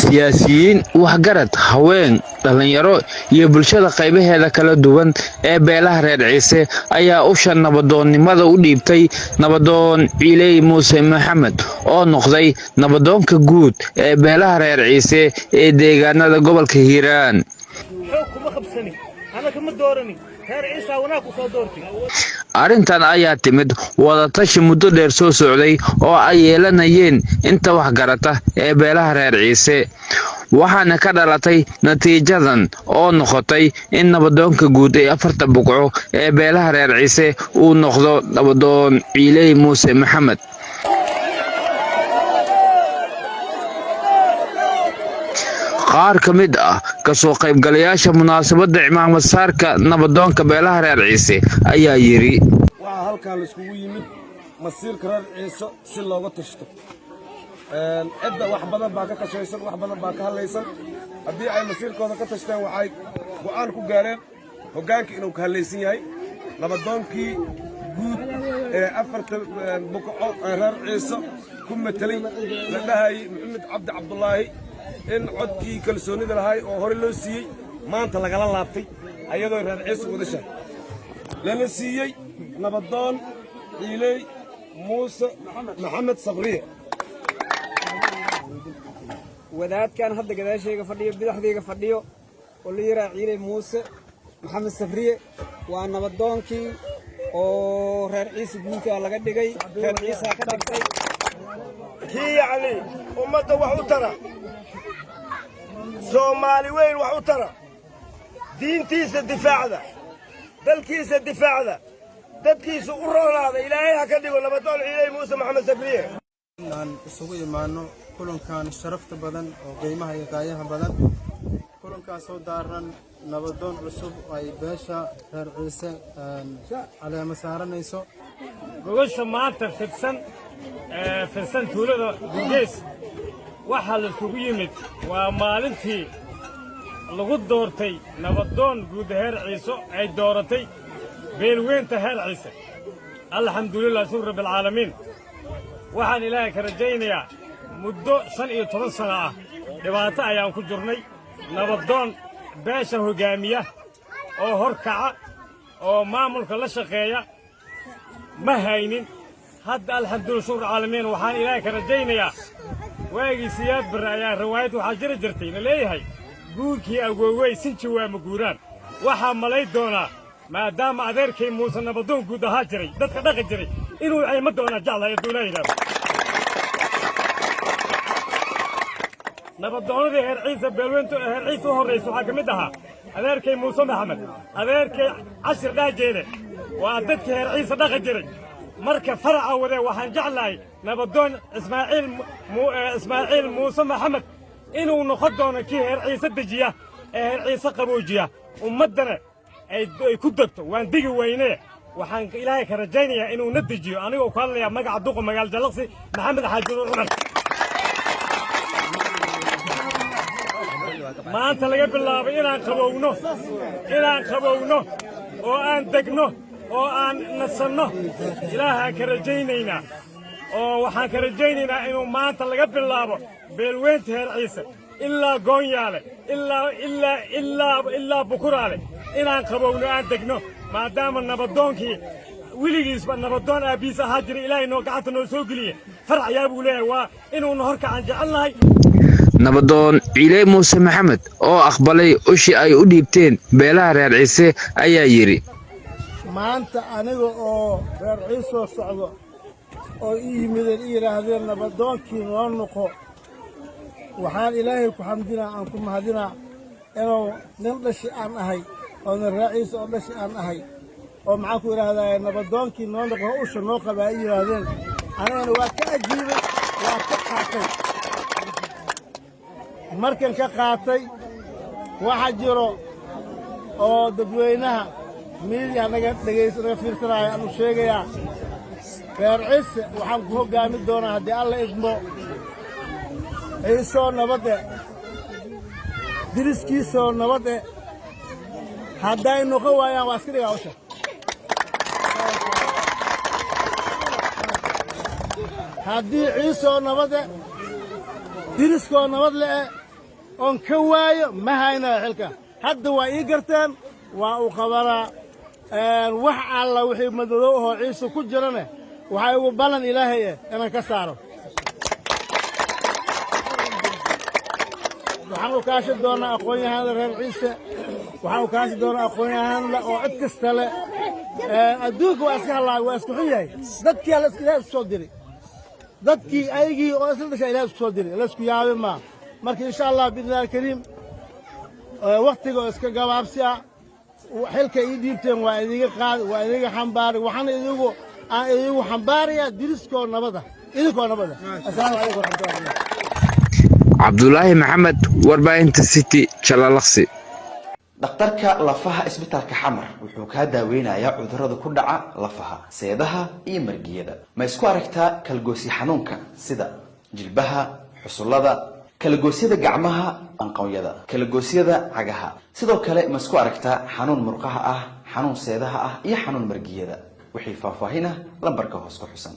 siyaasiyiin waxgarad haween dhalinyaro iyo bulshada qaybaheeda kala duwan ee beelaha reer ciise ayaa usha nabadoonnimada u dhiibtay nabadoon ciiley muuse maxamed oo noqday nabadoonka guud ee beelaha reer ciise ee deegaanada gobolka hiiraan. arrintan ayaa timid wadatashi muddo dheer soo socday oo ay yeelanayeen inta waxgarata ee beelaha reer ciise waxaana ka dhalatay natiijadan oo noqotay in nabadoonka guud ee 4 buqco ee beelaha reer ciise uu noqdo nabadoon ciiley muuse maxamed. qaar ka mid ah kasoo qaybgalayaasha munaasabadda cimaamad saarka nabadoonka beelaha reer ciise ayaa yiri waxaa halkan la iskugu yimid masiirka reer ciise si looga tashto cidda wax badan baa ka qashaysan wax badan baa ka hadlaysan haddii ay masiirkooda ka tashteen waxay go'aan ku gaareen hoggaanka inuu ka hadlaysan yahay nabadoonkii guud ee 4 buqco ee reer ciise ku metelay la dhahayay maxamed cabdi cabdullaahi in codkii kalsoonida lahay oo hore loo siiyey maanta lagala laabtay ayadoo reer ciise wadasha lana siiyey nabadoon ciiley muuse maxamed sabriye. wadaadkan hadda gadaashayga fadhiyo bidaxdayga fadhiyo oo la yiraahdo ciiley muuse maxamed sabriye waa nabadoonkii oo reer ciise guudka laga dhigay reer ciise ka dhigtay kii yacni ummadda wax u tara soomaali weyn wax u tara diintiisa difaacda dalkiisa difaacda dadkiisa u roonaada ilaahay ha ka dhigo nabadoon ciiley muuse maxamed sabriye. aan isugu imaano kulankan sharafta badan oo qiimaha iyo qaayaha badan kulankaas oo daaran nabadoon cusub ay beesha reer ciise caleema saaranayso gogosha maanta fidsan tuulada Gugees waxaa la isugu yimid waa maalintii lagu doortay nabadoon guud heer ciise ay dooratay beelweynta heer ciise. alxamdulillaah shukr rabbil caalamiin. waxaan ilaahay ka rajaynayaa muddo 15 sano ah dhibaato ayaan ku jirnay nabadoon beesha hogaamiya oo horkaca oo maamulka la shaqeeya ma haynin hadda alxamdulillaah shukr caalamiin. waxaan ilaahay ka rajaynayaa waagii siyaad bar ayaa riwaayad waxaa jirtay la leeyahay guurkii agoowey sinji waa ma guuraan. waxaa malay doonaa maadaama adeerkay muuse nabadoon guud ahaa jiray dadka dhaqi jiray inuu ayma doonaa jeclahay adduunaa yidhaahdo nabadoonadii heer ciise beelweynta heer ciise u horraysa waxaa ka mid ahaa adeerkay muuse maxamed adeerkay cashir dhaajeede waa dadkii heer ciise dhaqi jiray marka faraca wadee waxaan jeclahay nabadoon ismaaciil muuse maxamed inuu noqon doono kii heer ciise dejiya ee heer ciise qaboojiya ummaddana ay ku degto waan digi weynee waxaan ilaahay ka rajaynayaa inuu na dejiyo anigoo ku hadlayaa magaca duqa magaal jalaqsi maxamed xaaji cumar. maanta laga bilaabay inaan qabowno oo aan degno oo aan nasanno ilaahaan ka rajaynaynaa oo waxaan ka rajaynaynaa inuu maanta laga bilaabo beelweynta heer ciise ilaa goonyaale ilaa bukuraale inaan qabowno aan degno maadaama nabadoonkii weligiisba nabadoon aabiis ahaa jiray ilaahay noo gacanta noo soo geliye farac yaa buu leeyahay waa inuuna horkacaan jecelnahay. nabadoon ciiley muuse maxamed oo aqbalay ushi ay u dhiibteen beelaha reer ciise ayaa yiri maanta aniga oo reer ciise socdo oo yimideen yiraahdeen nabadoonkii noo noqo waxaan ilaahay ku xamdinaa aan ku mahadinaa inuu nin dhashi aan ahay oo reer ciise oo dhashi aan ahay oo maxaan ku yiraahdaa nabadoonkii noo noqo usha noo qabaa yiraahdeen anigana waa ka ajiibay waa ka qaatay. markan ka qaatay waxa jiro oo dadweynaha miidiya naga fiirsanaya aanu sheegayaa reer ciise waxaan ku hoggaami doonaa haddii alla idmo ciisoo nabade diriskiisoo nabade hadday noqon waayaan waa iska dhigaa usha haddii ciisoo nabade diriskoo nabad le'e oon ka waayo ma haynayo xilka hadda waa ii garteen waa uu qabanaa wax alla wixii madmadow ahoo ciise ku jirane waxaa igu ballan ilaahay eh inaan ka saaro waxaan u kaashi doonaa aqoon-yahanada reer ciise waxaan u kaashi doonaa aqoon-yahanada oo cid kasta leh adduunka waa iska halaagay waa isku xun yahay dadkii alla ilahay isku soo diray dadkii ayagii oo isla dhashay ilahay isku soo diray la isku yaabin maa marka insha allah biidnillaahi alkariim wakhtiga oo iska gabaabsi ah xilka ii dhiibteen waa idiga qaadi waa idiga xambaari waxaana aan idigu xambaarayaa diriskoo nabada idinkoo nabada assalaamu calaykum waraxmatullahi cabdulaahi maxamed warbaahinta city jalalaqsi dhakhtarka lafaha isbitaalka xamar wuxuu kaa daaweynayaa cudurrada ku dhaca lafaha seedaha iyo margiyada ma isku aragtaa kalgoosyo xanuunka sida jilbaha xusullada kalagoosyada gacmaha anqawyada kalagoosyada cagaha sidoo kale ma isku aragtaa xanuun murqaha ah xanuun seedaha ah iyo xanuun margiyada wixii faahfaahin ah lambarka hoos ku xusan